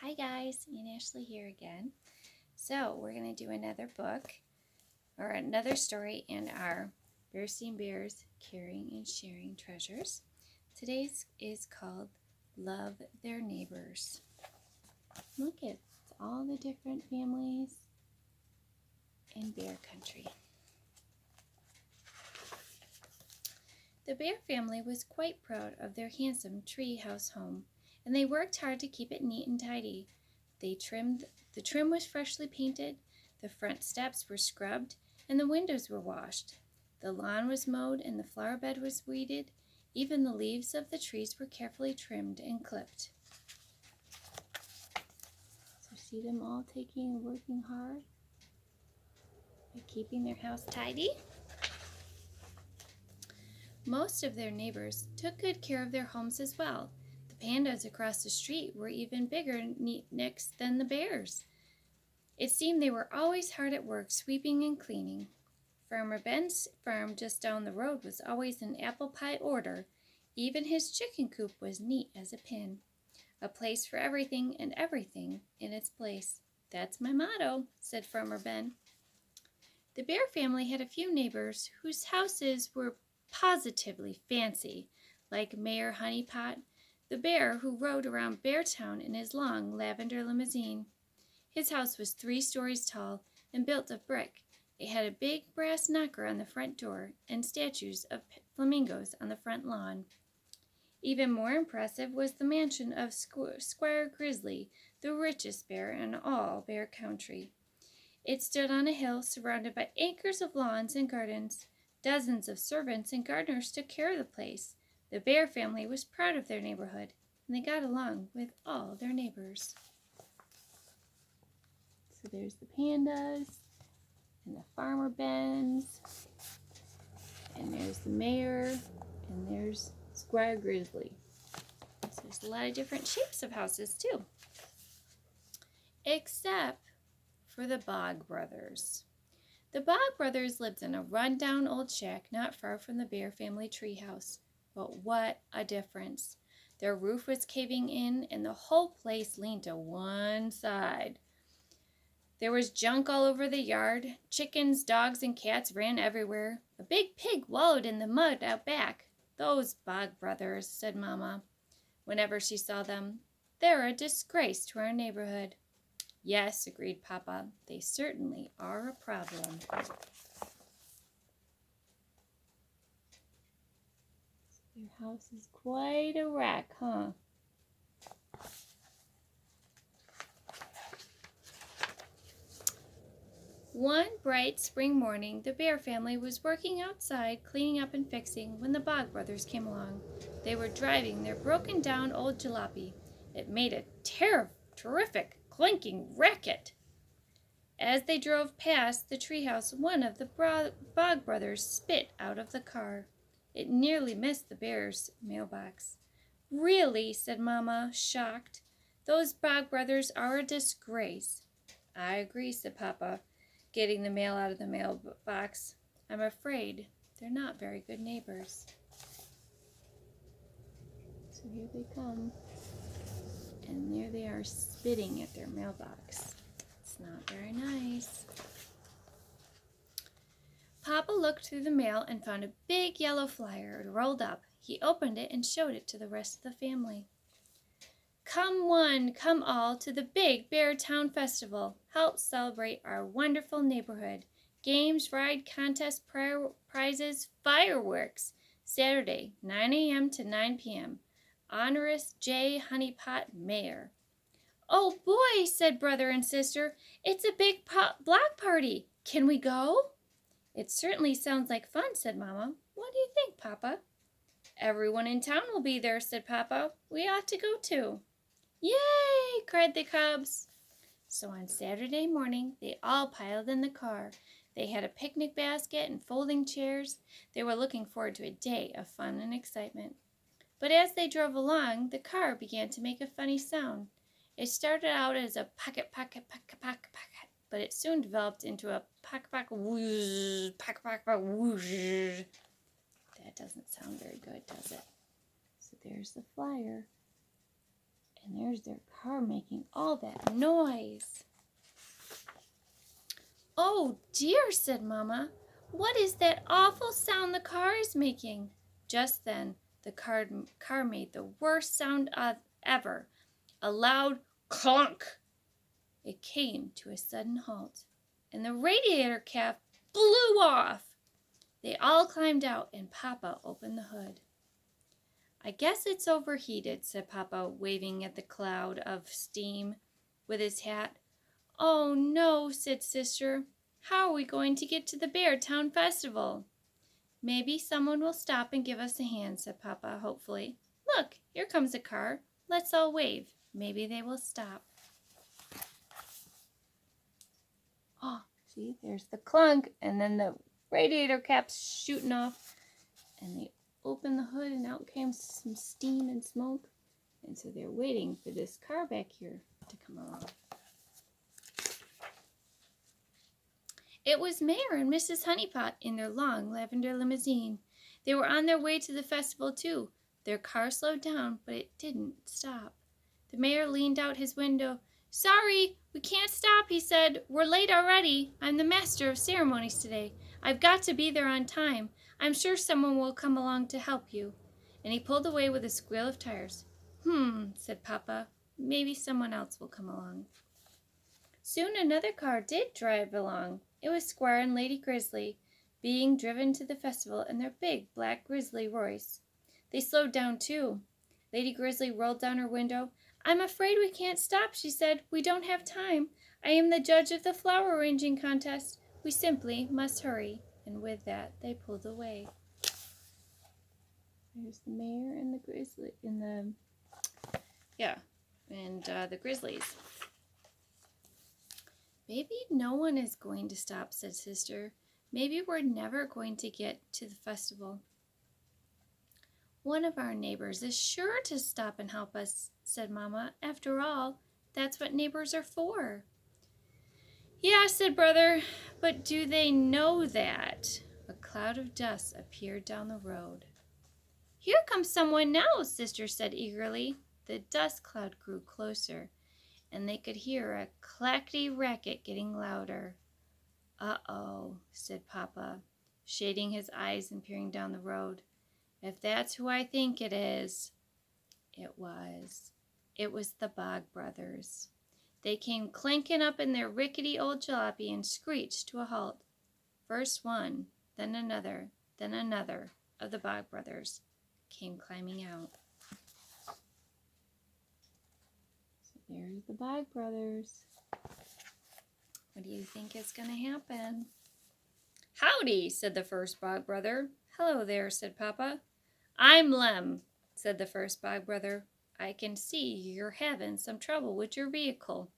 Hi guys, Aunt Ashley here again. So we're going to do another book or another story in our Berenstain Bears Caring and Sharing Treasures. Today's is called Love Their Neighbors. Look at all the different families in bear country. The bear family was quite proud of their handsome tree house home, and they worked hard to keep it neat and tidy. The trim was freshly painted, the front steps were scrubbed, and the windows were washed. The lawn was mowed and the flower bed was weeded. Even the leaves of the trees were carefully trimmed and clipped. So see them all taking and working hard by keeping their house tidy. Most of their neighbors took good care of their homes as well. The pandas across the street were even bigger neatniks than the bears. It seemed they were always hard at work sweeping and cleaning. Farmer Ben's farm just down the road was always in apple pie order. Even his chicken coop was neat as a pin. A place for everything and everything in its place. That's my motto, said Farmer Ben. The bear family had a few neighbors whose houses were positively fancy, like Mayor Honeypot, the bear who rode around Beartown in his long lavender limousine. His house was 3 stories tall and built of brick. It had a big brass knocker on the front door and statues of flamingos on the front lawn. Even more impressive was the mansion of Squire Grizzly, the richest bear in all Bear Country. It stood on a hill surrounded by acres of lawns and gardens. Dozens of servants and gardeners took care of the place. The bear family was proud of their neighborhood, and they got along with all their neighbors. So there's the pandas, and the Farmer Bens, and there's the mayor, and there's Squire Grizzly. So there's a lot of different shapes of houses too. Except for the Bog Brothers. The Bog Brothers lived in a run-down old shack not far from the Bear family treehouse. But what a difference. Their roof was caving in, and the whole place leaned to one side. There was junk all over the yard. Chickens, dogs, and cats ran everywhere. A big pig wallowed in the mud out back. Those Bog Brothers, said Mama, whenever she saw them. They're a disgrace to our neighborhood. Yes, agreed Papa, they certainly are a problem. Your house is quite a wreck, huh? One bright spring morning, the Bear family was working outside, cleaning up and fixing, when the Bog Brothers came along. They were driving their broken-down old jalopy. It made a terrific clinking racket. As they drove past the treehouse, one of the Bog Brothers spit out of the car. It nearly missed the bear's mailbox. Really, said Mama, shocked. Those Bog Brothers are a disgrace. I agree, said Papa, getting the mail out of the mailbox. I'm afraid they're not very good neighbors. So here they come. And there they are spitting at their mailbox. It's not very nice. Papa looked through the mail and found a big yellow flyer rolled up. He opened it and showed it to the rest of the family. Come one, come all to the big Beartown Festival. Help celebrate our wonderful neighborhood. Games, ride, contests, prizes, fireworks. Saturday, 9 a.m. to 9 p.m. Honorous J. Honeypot, Mayor. Oh boy, said brother and sister. It's a big block party. Can we go? It certainly sounds like fun, said Mama. What do you think, Papa? Everyone in town will be there, said Papa. We ought to go too. Yay! Cried the cubs. So on Saturday morning, they all piled in the car. They had a picnic basket and folding chairs. They were looking forward to a day of fun and excitement. But as they drove along, the car began to make a funny sound. It started out as a pocket, but it soon developed into a pock, whoosh, pock, whoosh. That doesn't sound very good, does it? So there's the flyer. And there's There's their car making all that noise. "Oh dear," said Mama. "What is that awful sound the car is making?" Just then, the car made the worst sound ever, a loud clunk. It came to a sudden halt, and the radiator cap blew off. They all climbed out, and Papa opened the hood. "I guess it's overheated," said Papa, waving at the cloud of steam with his hat. "Oh no," said Sister. "How are we going to get to the Bear Town Festival?" "Maybe someone will stop and give us a hand," said Papa, hopefully. "Look, here comes a car. Let's all wave. Maybe they will stop." Oh, see, there's the clunk, and then the radiator cap's shooting off, and they opened the hood, and out came some steam and smoke, and so they're waiting for this car back here to come along. It was Mayor and Mrs. Honeypot in their long lavender limousine. They were on their way to the festival, too. Their car slowed down, but it didn't stop. The mayor leaned out his window. "Sorry, we can't stop," he said. "We're late already. I'm the master of ceremonies today. I've got to be there on time. I'm sure someone will come along to help you." And he pulled away with a squeal of tires. Said Papa. "Maybe someone else will come along." Soon another car did drive along. It was Squire and Lady Grizzly, being driven to the festival in their big black grizzly Royce. They slowed down, too. Lady Grizzly rolled down her window. "I'm afraid we can't stop," she said. "We don't have time. I am the judge of the flower arranging contest. We simply must hurry." And with that, they pulled away. There's the mayor and the grizzly, the grizzlies. "Maybe no one is going to stop," said Sister. "Maybe we're never going to get to the festival." "One of our neighbors is sure to stop and help us," said Mama. "After all, that's what neighbors are for." "Yeah," said Brother, "but do they know that?" A cloud of dust appeared down the road. "Here comes someone now," Sister said eagerly. The dust cloud grew closer, and they could hear a clackety-racket getting louder. "Uh-oh," said Papa, shading his eyes and peering down the road. "If that's who I think it is." It was. It was the Bog Brothers. They came clanking up in their rickety old jalopy and screeched to a halt. First one, then another of the Bog Brothers came climbing out. So there's the Bog Brothers. What do you think is going to happen? "Howdy," said the first Bog Brother. "Hello there," said Papa. "I'm Lem," said the first Bog Brother. "I can see you're having some trouble with your vehicle."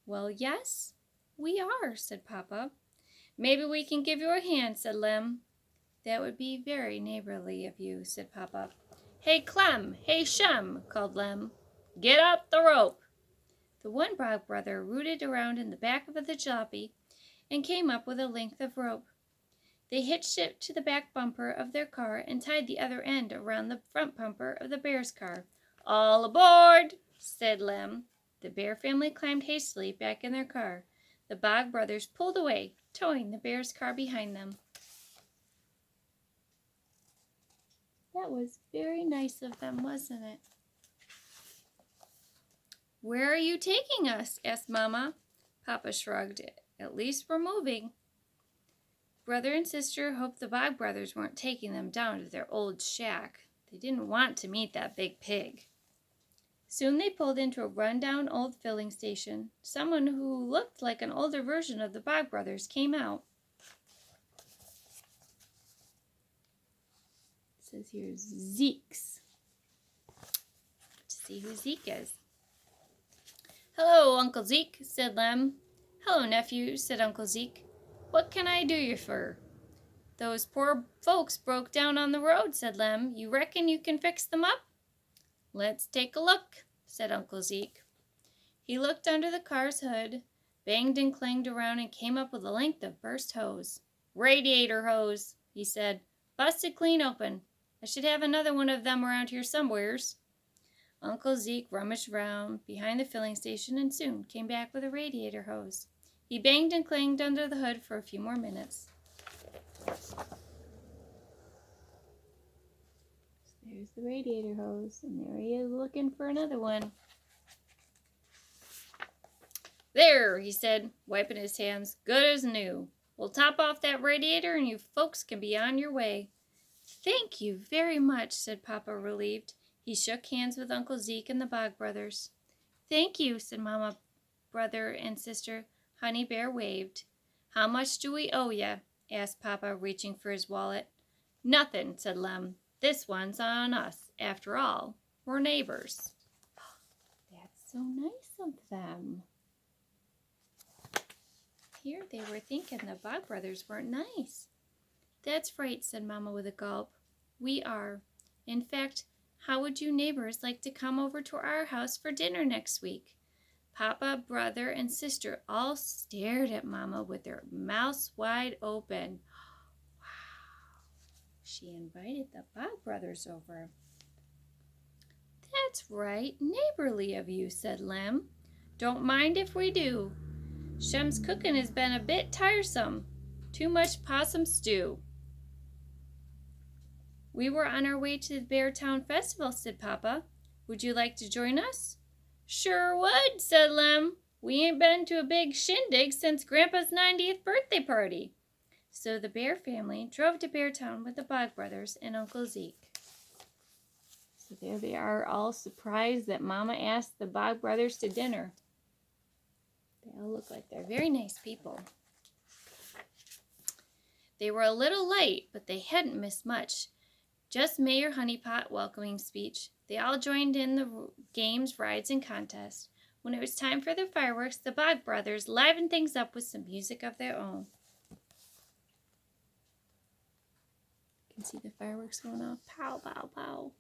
"Well, yes, we are," said Papa. "Maybe we can give you a hand," said Lem. "That would be very neighborly of you," said Papa. "Hey, Clem! Hey, Shem!" called Lem. "Get up the rope!" The one Bog Brother rooted around in the back of the jalopy and came up with a length of rope. They hitched it to the back bumper of their car and tied the other end around the front bumper of the Bear's car. "All aboard!" said Lem. The Bear family climbed hastily back in their car. The Bog Brothers pulled away, towing the Bear's car behind them. That was very nice of them, wasn't it? "Where are you taking us?" asked Mama. Papa shrugged. "At least we're moving." Brother and Sister hoped the Bog Brothers weren't taking them down to their old shack. They didn't want to meet that big pig. Soon they pulled into a run-down old filling station. Someone who looked like an older version of the Bog Brothers came out. It says here, Zeke's. Let's see who Zeke is. "Hello, Uncle Zeke," said Lem. "Hello, nephew," said Uncle Zeke. "What can I do you for?" "Those poor folks broke down on the road," said Lem. "You reckon you can fix them up?" "Let's take a look," said Uncle Zeke. He looked under the car's hood, banged and clanged around, and came up with a length of burst hose. "Radiator hose," he said. "Busted clean open. I should have another one of them around here somewheres." Uncle Zeke rummaged round behind the filling station and soon came back with a radiator hose. He banged and clanged under the hood for a few more minutes. There's the radiator hose, and there he is looking for another one. There, he said, wiping his hands, good as new. We'll top off that radiator and you folks can be on your way. Thank you very much, said Papa, relieved. He shook hands with Uncle Zeke and the Bog brothers. Thank you, said Mama, brother, and sister. Honey Bear waved. How much do we owe ya? Asked Papa, reaching for his wallet. Nothing, said Lem. This one's on us. After all, we're neighbors. That's so nice of them. Here they were thinking the Bog brothers weren't nice. That's right, said Mama with a gulp. We are. In fact, how would you neighbors like to come over to our house for dinner next week? Papa, brother, and sister all stared at Mama with their mouths wide open. Wow, she invited the Bog brothers over. That's right, neighborly of you, said Lem. Don't mind if we do. Shem's cooking has been a bit tiresome. Too much possum stew. We were on our way to the Beartown Festival, said Papa. Would you like to join us? Sure would, said Lem. We ain't been to a big shindig since Grandpa's 90th birthday party. So the Bear family drove to Beartown with the Bog brothers and Uncle Zeke. So there they are, all surprised that Mama asked the Bog brothers to dinner. They all look like they're very nice people. They were a little late, but they hadn't missed much. Just Mayor Honeypot welcoming speech. They all joined in the games, rides, and contests. When it was time for the fireworks, the Bog brothers livened things up with some music of their own. You can see the fireworks going off. Pow, pow, pow.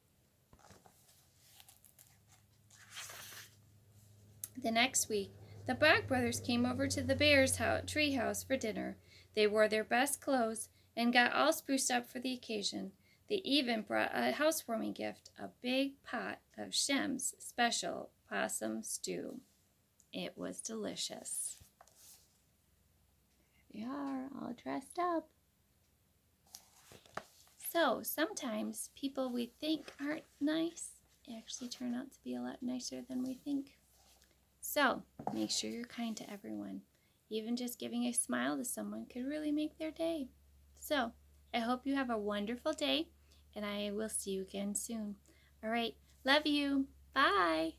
The next week, the Bog brothers came over to the Bears' tree house for dinner. They wore their best clothes and got all spruced up for the occasion. They even brought a housewarming gift, a big pot of Shem's special possum stew. It was delicious. There they are, all dressed up. So, sometimes people we think aren't nice actually turn out to be a lot nicer than we think. So, make sure you're kind to everyone. Even just giving a smile to someone could really make their day. So, I hope you have a wonderful day, and I will see you again soon. All right, love you. Bye.